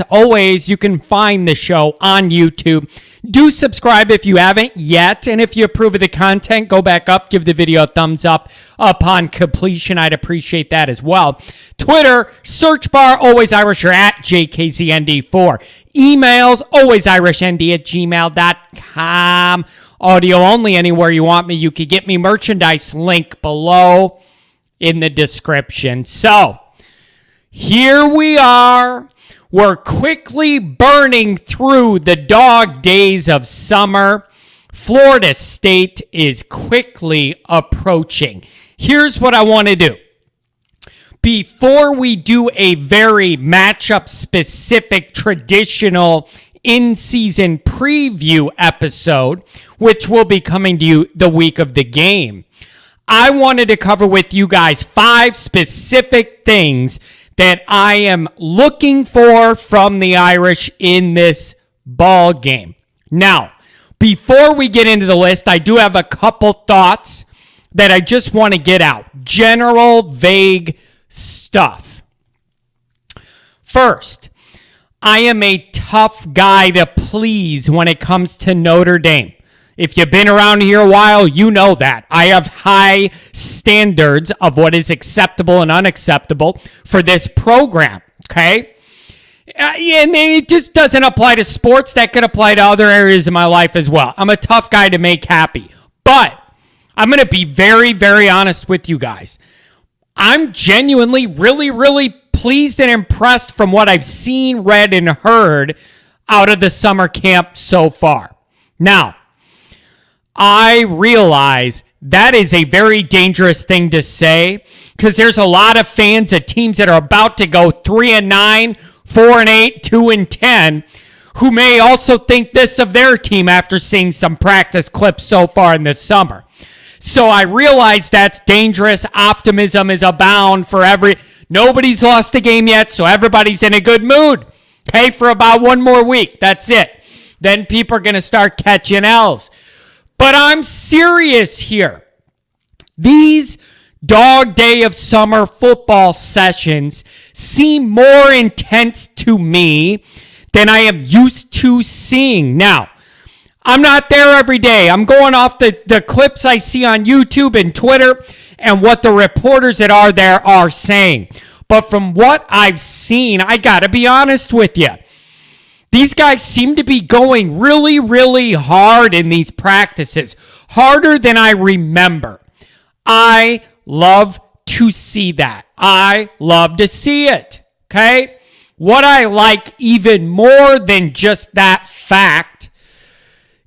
Always, you can find the show on YouTube. Do subscribe if you haven't yet. And if you approve of the content, go back up, give the video a thumbs up upon completion. I'd appreciate that as well. Twitter, search bar, Always Irish, or at JKZND4. Emails, alwaysirishnd@gmail.com. Audio only anywhere you want me. You can get me merchandise, link below in the description. So, here we are. We're quickly burning through the dog days of summer. Florida State is quickly approaching. Here's what I want to do. Before we do a very matchup-specific, traditional in-season preview episode, which will be coming to you the week of the game, I wanted to cover with you guys 5 specific things that I am looking for from the Irish in this ball game. Now, before we get into the list, I do have a couple thoughts that I just want to get out. General, vague stuff. First, I am a tough guy to please when it comes to Notre Dame. If you've been around here a while, you know that. I have high standards of what is acceptable and unacceptable for this program, okay? And it just doesn't apply to sports. That could apply to other areas of my life as well. I'm a tough guy to make happy. But I'm going to be very, very honest with you guys. I'm genuinely really, really pleased and impressed from what I've seen, read, and heard out of the summer camp so far. Now, I realize that is a very dangerous thing to say because there's a lot of fans of teams that are about to go 3-9, 4-8, 2-10, who may also think this of their team after seeing some practice clips so far in this summer. So I realize that's dangerous. Optimism is abound for nobody's lost a game yet, so everybody's in a good mood. Okay, for about one more week. That's it. Then people are going to start catching L's. But I'm serious here. These dog day of summer football sessions seem more intense to me than I am used to seeing. Now, I'm not there every day. I'm going off the clips I see on YouTube and Twitter and what the reporters that are there are saying. But from what I've seen, I got to be honest with you. These guys seem to be going really, really hard in these practices. Harder than I remember. I love to see that. I love to see it. Okay? What I like even more than just that fact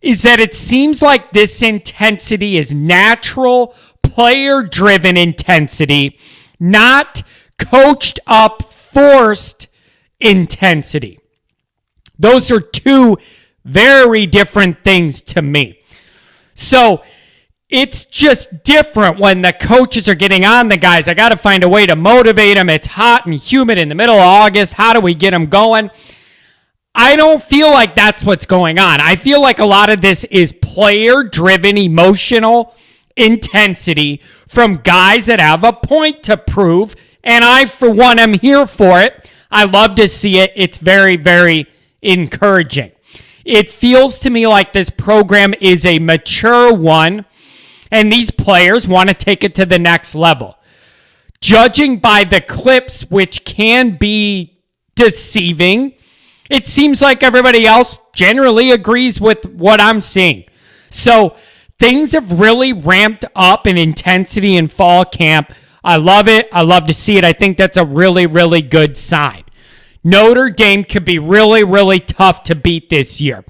is that it seems like this intensity is natural, player-driven intensity, not coached up, forced intensity. Those are two very different things to me. So it's just different when the coaches are getting on the guys. I got to find a way to motivate them. It's hot and humid in the middle of August. How do we get them going? I don't feel like that's what's going on. I feel like a lot of this is player-driven, emotional intensity from guys that have a point to prove. And I, for one, am here for it. I love to see it. It's very, very encouraging. It feels to me like this program is a mature one, and these players want to take it to the next level. Judging by the clips, which can be deceiving, it seems like everybody else generally agrees with what I'm seeing. So things have really ramped up in intensity in fall camp. I love it. I love to see it. I think that's a really, really good sign. Notre Dame could be really, really tough to beat this year.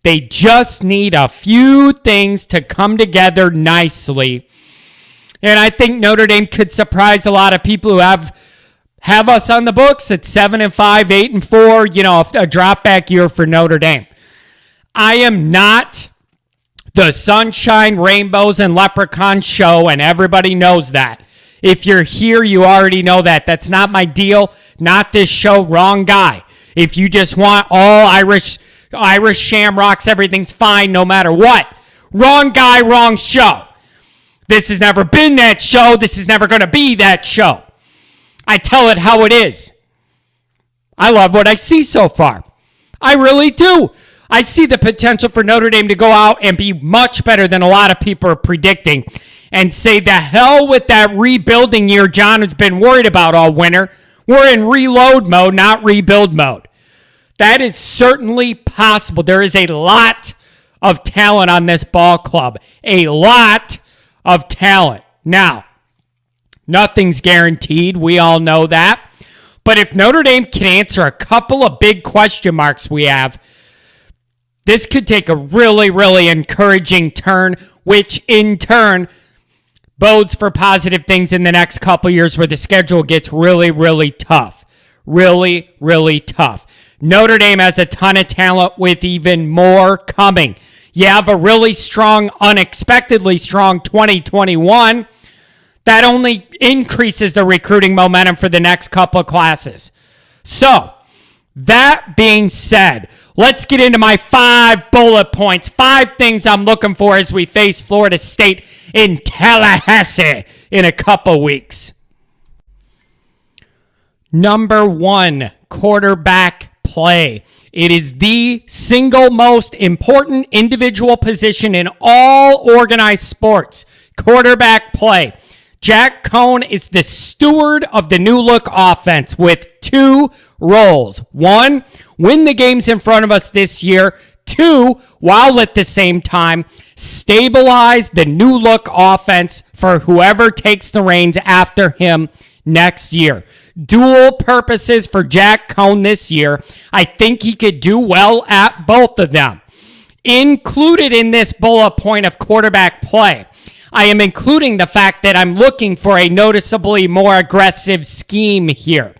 They just need a few things to come together nicely. And I think Notre Dame could surprise a lot of people who have us on the books at 7-5, 8-4, a drop back year for Notre Dame. I am not the sunshine, rainbows, and leprechaun show, and everybody knows that. If you're here, you already know that. That's not my deal. Not this show. Wrong guy. If you just want all Irish shamrocks, everything's fine no matter what. Wrong guy, wrong show. This has never been that show. This is never going to be that show. I tell it how it is. I love what I see so far. I really do. I see the potential for Notre Dame to go out and be much better than a lot of people are predicting and say the hell with that rebuilding year John has been worried about all winter. We're in reload mode, not rebuild mode. That is certainly possible. There is a lot of talent on this ball club. A lot of talent. Now, nothing's guaranteed. We all know that. But if Notre Dame can answer a couple of big question marks we have, this could take a really, really encouraging turn, which in turn bodes for positive things in the next couple years where the schedule gets really, really tough. Really, really tough. Notre Dame has a ton of talent with even more coming. You have a really strong, unexpectedly strong 2021. That only increases the recruiting momentum for the next couple of classes. So, that being said, let's get into my 5 bullet points. 5 things I'm looking for as we face Florida State in Tallahassee in a couple weeks. Number 1, quarterback play. It is the single most important individual position in all organized sports. Quarterback play. Jack Cohn is the steward of the new look offense with 2 roles. 1, win the games in front of us this year. 2, while at the same time, stabilize the new look offense for whoever takes the reins after him next year. Dual purposes for Jack Cohn this year. I think he could do well at both of them. Included in this bullet point of quarterback play, I am including the fact that I'm looking for a noticeably more aggressive scheme here.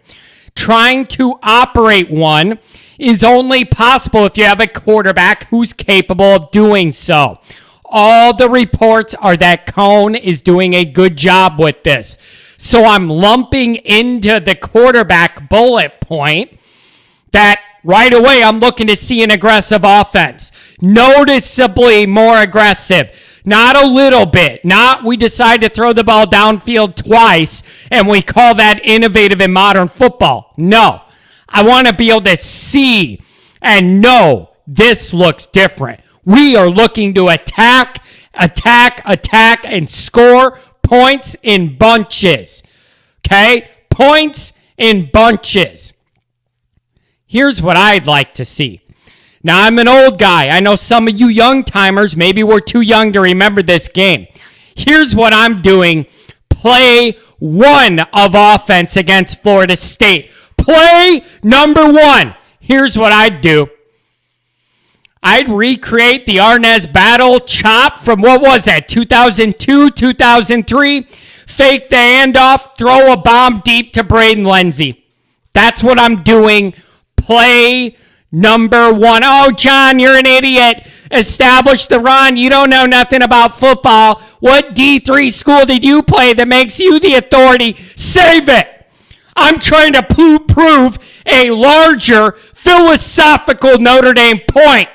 Trying to operate one is only possible if you have a quarterback who's capable of doing so. All the reports are that Cohn is doing a good job with this. So I'm lumping into the quarterback bullet point that right away I'm looking to see an aggressive offense. Noticeably more aggressive. Not a little bit. Not we decide to throw the ball downfield twice and we call that innovative in modern football. No. I want to be able to see and know this looks different. We are looking to attack, and score points in bunches. Okay? Points in bunches. Here's what I'd like to see. Now, I'm an old guy. I know some of you young timers, maybe we're too young to remember this game. Here's what I'm doing. Play 1 of offense against Florida State. Play number 1. Here's what I'd do. I'd recreate the Arnaz battle chop from, what was that, 2002, 2003? Fake the handoff, throw a bomb deep to Braden Lenzy. That's what I'm doing. Play number 1. Oh, John, you're an idiot. Establish the run. You don't know nothing about football. What D3 school did you play that makes you the authority? Save it. I'm trying to prove a larger philosophical Notre Dame point.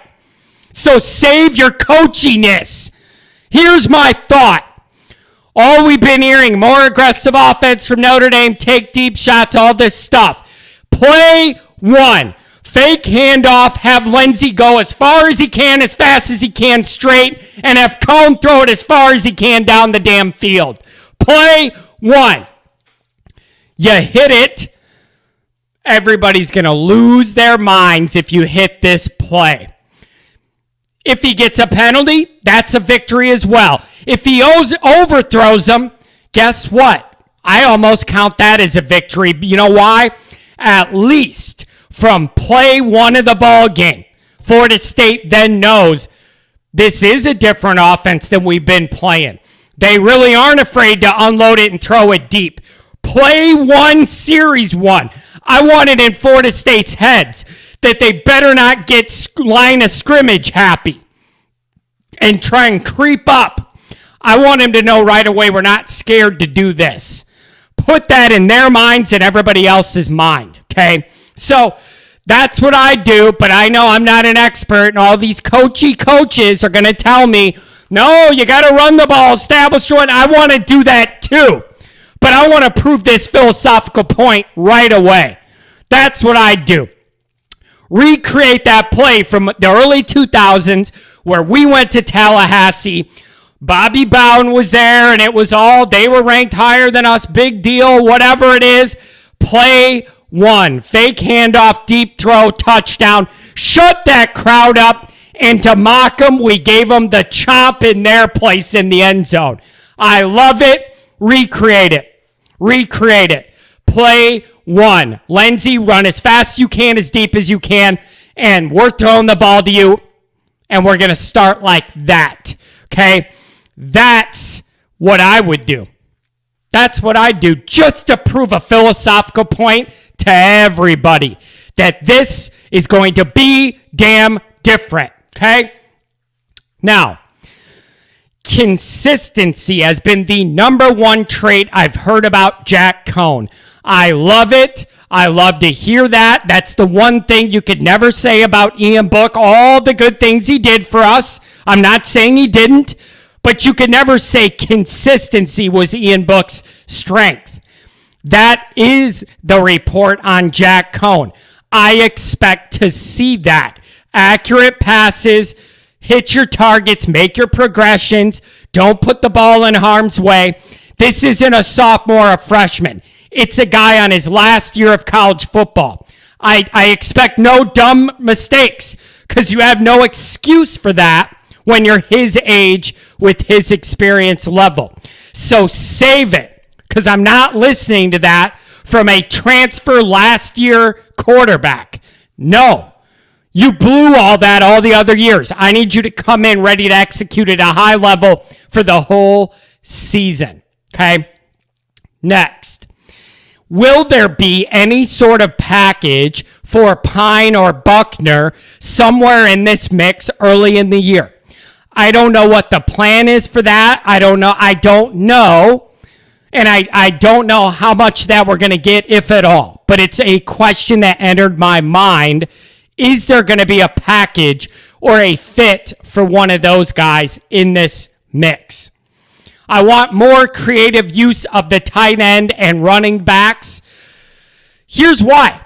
So save your coachiness. Here's my thought. All we've been hearing, more aggressive offense from Notre Dame, take deep shots, all this stuff. Play 1. Fake handoff, have Lenzy go as far as he can, as fast as he can, straight, and have Cohn throw it as far as he can down the damn field. Play 1. You hit it, everybody's going to lose their minds if you hit this play. If he gets a penalty, that's a victory as well. If he overthrows them, guess what? I almost count that as a victory. You know why? At least from play 1 of the ball game, Florida State then knows this is a different offense than we've been playing. They really aren't afraid to unload it and throw it deep. Play 1, series 1. I want it in Florida State's heads that they better not get line of scrimmage happy and try and creep up. I want them to know right away we're not scared to do this. Put that in their minds and everybody else's mind, okay? So that's what I do, but I know I'm not an expert, and all these coaches are going to tell me, no, you got to run the ball, establish one. I want to do that too, but I want to prove this philosophical point right away. That's what I'd do. Recreate that play from the early 2000s where we went to Tallahassee. Bobby Bowden was there, and it was all, they were ranked higher than us, big deal, whatever it is. Play one. Fake handoff, deep throw, touchdown. Shut that crowd up. And to mock them, we gave them the chomp in their place in the end zone. I love it. Recreate it. Recreate it. Play one. Lindsey, run as fast as you can, as deep as you can, and we're throwing the ball to you, and we're going to start like that. Okay? That's what I would do. That's what I do, just to prove a philosophical point to everybody that this is going to be damn different. Okay? Now, consistency has been the number one trait I've heard about Jack Cohn. I love it. I love to hear that. That's the one thing you could never say about Ian Book. All the good things he did for us. I'm not saying he didn't, but you could never say consistency was Ian Book's strength. That is the report on Jack Cohn. I expect to see that. Accurate passes, hit your targets, make your progressions, don't put the ball in harm's way. This isn't a sophomore or a freshman. It's a guy on his last year of college football. I expect no dumb mistakes because you have no excuse for that when you're his age with his experience level. So save it, because I'm not listening to that from a transfer last year quarterback. No. You blew all that all the other years. I need you to come in ready to execute at a high level for the whole season. Okay? Next. Will there be any sort of package for Pine or Buckner somewhere in this mix early in the year? I don't know what the plan is for that. I don't know. And I don't know how much that we're going to get, if at all. But it's a question that entered my mind. Is there going to be a package or a fit for one of those guys in this mix? I want more creative use of the tight end and running backs. Here's why.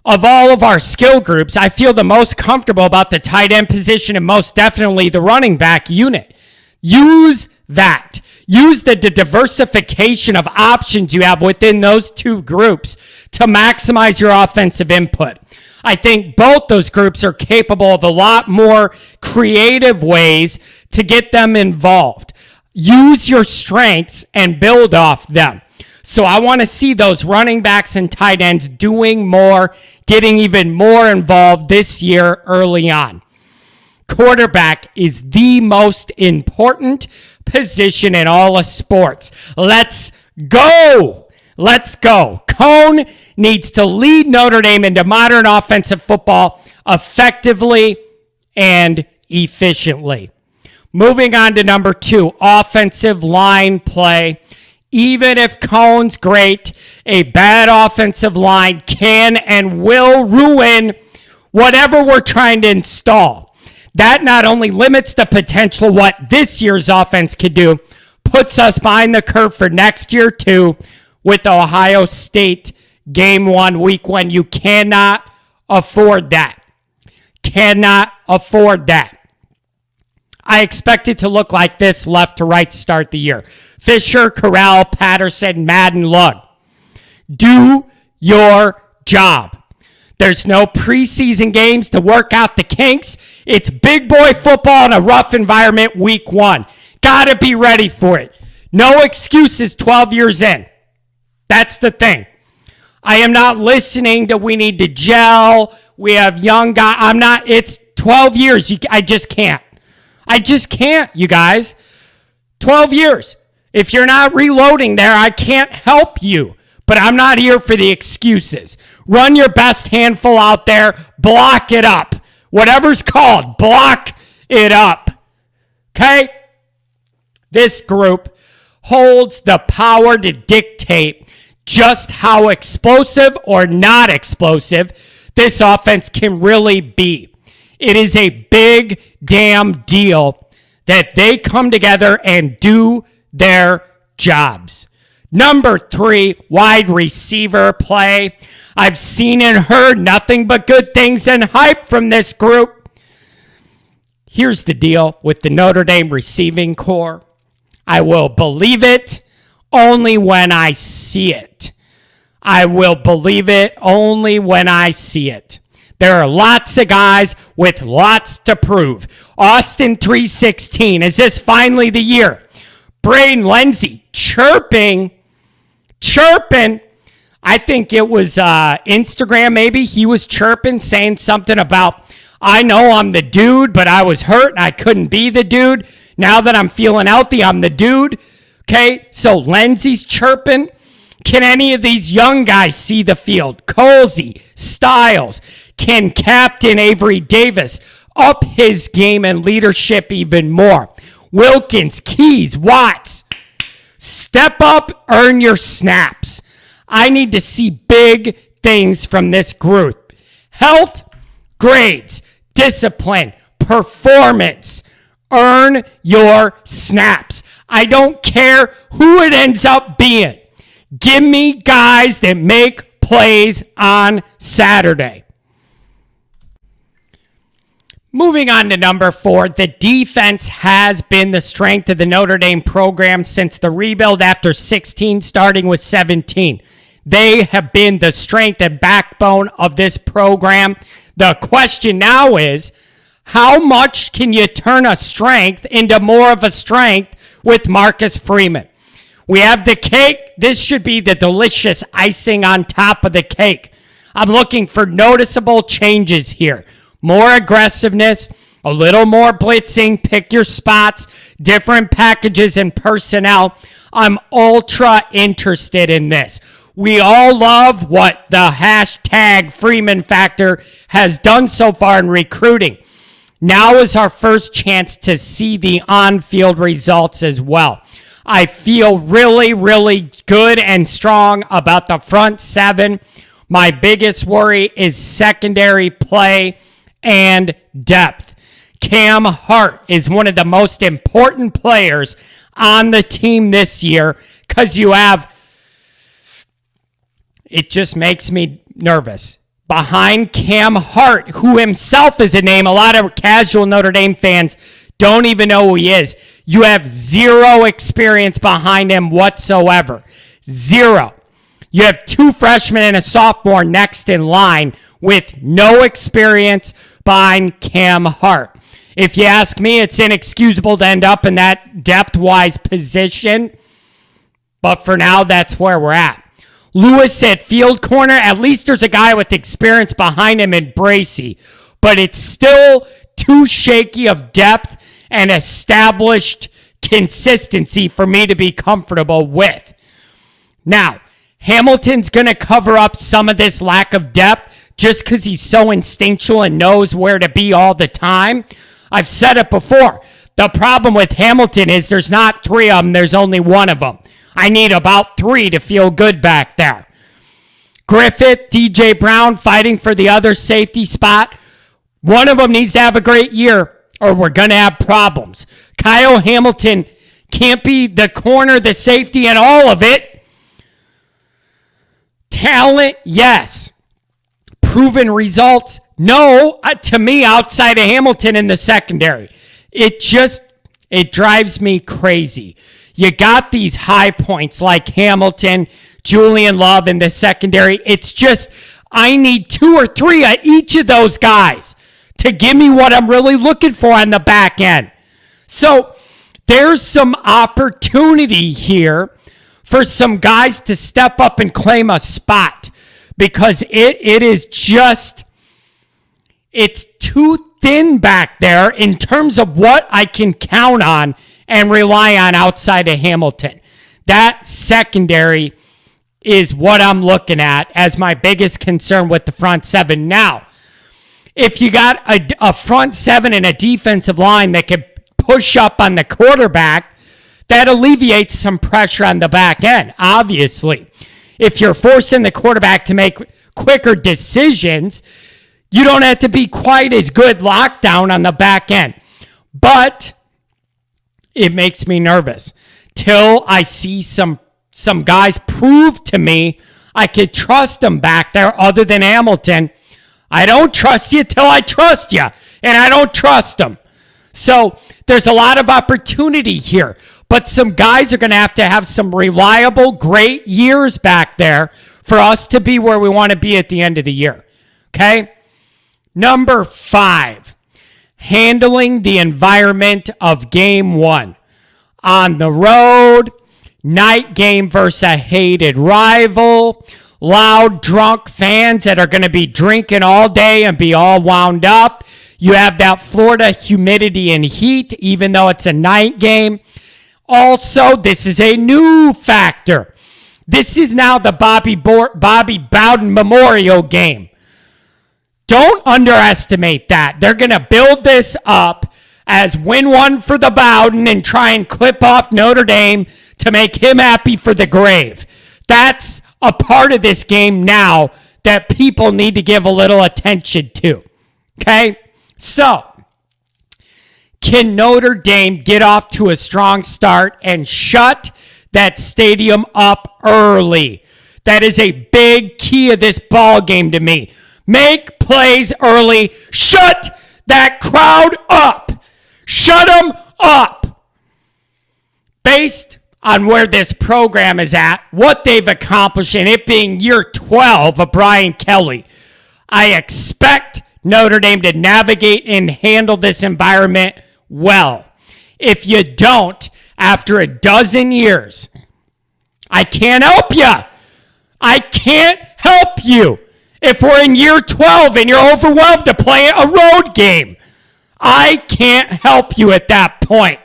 Of all of our skill groups, I feel the most comfortable about the tight end position and most definitely the running back unit. Use that. Use the diversification of options you have within those two groups to maximize your offensive input. I think both those groups are capable of a lot more creative ways to get them involved. Use your strengths and build off them. So I want to see those running backs and tight ends doing more, getting even more involved this year early on. Quarterback is the most important position in all of sports. Let's go. Let's go. Cohn needs to lead Notre Dame into modern offensive football effectively and efficiently. Moving on to number 2, offensive line play. Even if Cohn's great, a bad offensive line can and will ruin whatever we're trying to install. That not only limits the potential of what this year's offense could do, puts us behind the curve for next year too, with Ohio State game 1, week 1. You cannot afford that. Cannot afford that. I expect it to look like this left to right to start the year. Fisher, Corral, Patterson, Madden, Lugg. Do your job. There's no preseason games to work out the kinks. It's big boy football in a rough environment week 1. Gotta be ready for it. No excuses 12 years in. That's the thing. I am not listening to we need to gel. We have young guys. It's 12 years. I just can't. I just can't, you guys. 12 years. If you're not reloading there, I can't help you. But I'm not here for the excuses. Run your best handful out there. Block it up. Whatever's called, block it up. Okay? This group holds the power to dictate just how explosive or not explosive this offense can really be. It is a big damn deal that they come together and do their jobs. Number 3, wide receiver play. I've seen and heard nothing but good things and hype from this group. Here's the deal with the Notre Dame receiving corps. I will believe it only when I see it. I will believe it only when I see it. There are lots of guys with lots to prove. Austin 316, is this finally the year? Braden Lindsey chirping. I think it was Instagram maybe. He was chirping, saying something about, I know I'm the dude, but I was hurt and I couldn't be the dude. Now that I'm feeling healthy, I'm the dude. Okay, so Lindsey's chirping. Can any of these young guys see the field? Colsey, Styles. Can Captain Avery Davis up his game and leadership even more? Wilkins, Keys, Watts. Step up, earn your snaps. I need to see big things from this group. Health, grades, discipline, performance. Earn your snaps. I don't care who it ends up being. Give me guys that make plays on Saturday. Moving on to number 4, the defense has been the strength of the Notre Dame program since the rebuild after 16, starting with 17. They have been the strength and backbone of this program. The question now is, how much can you turn a strength into more of a strength with Marcus Freeman? We have the cake. This should be the delicious icing on top of the cake. I'm looking for noticeable changes here. More aggressiveness, a little more blitzing, pick your spots, different packages and personnel. I'm ultra interested in this. We all love what the hashtag Freeman factor has done so far in recruiting. Now is our first chance to see the on-field results as well. I feel really, really good and strong about the front 7. My biggest worry is secondary play and depth. Cam Hart is one of the most important players on the team this year because it just makes me nervous. Behind Cam Hart, who himself is a name, a lot of casual Notre Dame fans don't even know who he is. You have zero experience behind him whatsoever. Zero. You have 2 freshmen and a sophomore next in line with no experience behind Cam Hart. If you ask me, it's inexcusable to end up in that depth-wise position. But for now, that's where we're at. Lewis at field corner, at least there's a guy with experience behind him in Bracey. But it's still too shaky of depth and established consistency for me to be comfortable with. Now, Hamilton's going to cover up some of this lack of depth just because he's so instinctual and knows where to be all the time. I've said it before. The problem with Hamilton is there's not 3 of them. There's only 1 of them. I need about 3 to feel good back there. Griffith, DJ Brown fighting for the other safety spot. One of them needs to have a great year or we're going to have problems. Kyle Hamilton can't be the corner, the safety, and all of it. Talent, yes. Proven results, no. To me, outside of Hamilton in the secondary. It drives me crazy. You got these high points like Hamilton, Julian Love in the secondary. It's just, I need 2 or 3 of each of those guys to give me what I'm really looking for on the back end. So there's some opportunity here for some guys to step up and claim a spot because it is just, it's too thin back there in terms of what I can count on and rely on outside of Hamilton. That secondary is what I'm looking at as my biggest concern with the front 7. Now, if you got a front 7 and a defensive line that could push up on the quarterback, that alleviates some pressure on the back end, obviously. If you're forcing the quarterback to make quicker decisions, you don't have to be quite as good lockdown on the back end. But it makes me nervous till I see some guys prove to me I could trust them back there other than Hamilton. I don't trust you till I trust you, and I don't trust them. So there's a lot of opportunity here, but some guys are going to have some reliable, great years back there for us to be where we want to be at the end of the year. Okay? Number 5, handling the environment of game 1. On the road, night game versus a hated rival, loud, drunk fans that are going to be drinking all day and be all wound up. You have that Florida humidity and heat, even though it's a night game. Also, this is a new factor. This is now the Bobby Bowden Memorial game. Don't underestimate that. They're going to build this up as win one for the Bowden and try and clip off Notre Dame to make him happy for the grave. That's a part of this game now that people need to give a little attention to. Okay? So, can Notre Dame get off to a strong start and shut that stadium up early? That is a big key of this ball game to me. Make plays early. Shut that crowd up. Shut them up. Based on where this program is at, what they've accomplished, and it being year 12 of Brian Kelly, I expect Notre Dame to navigate and handle this environment well. If you don't, after a dozen years, I can't help you. I can't help you. If we're in year 12 and you're overwhelmed to play a road game, I can't help you at that point.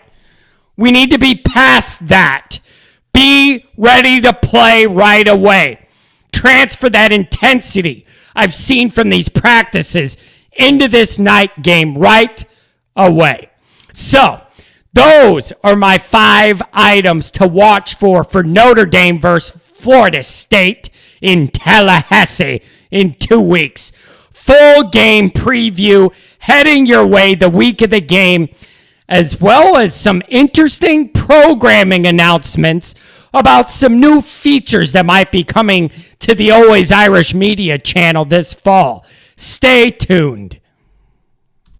We need to be past that. Be ready to play right away. Transfer that intensity I've seen from these practices into this night game right away. So, those are my 5 items to watch for Notre Dame versus Florida State in Tallahassee in 2 weeks. Full game preview heading your way the week of the game, as well as some interesting programming announcements about some new features that might be coming to the Always Irish Media channel this fall. Stay tuned.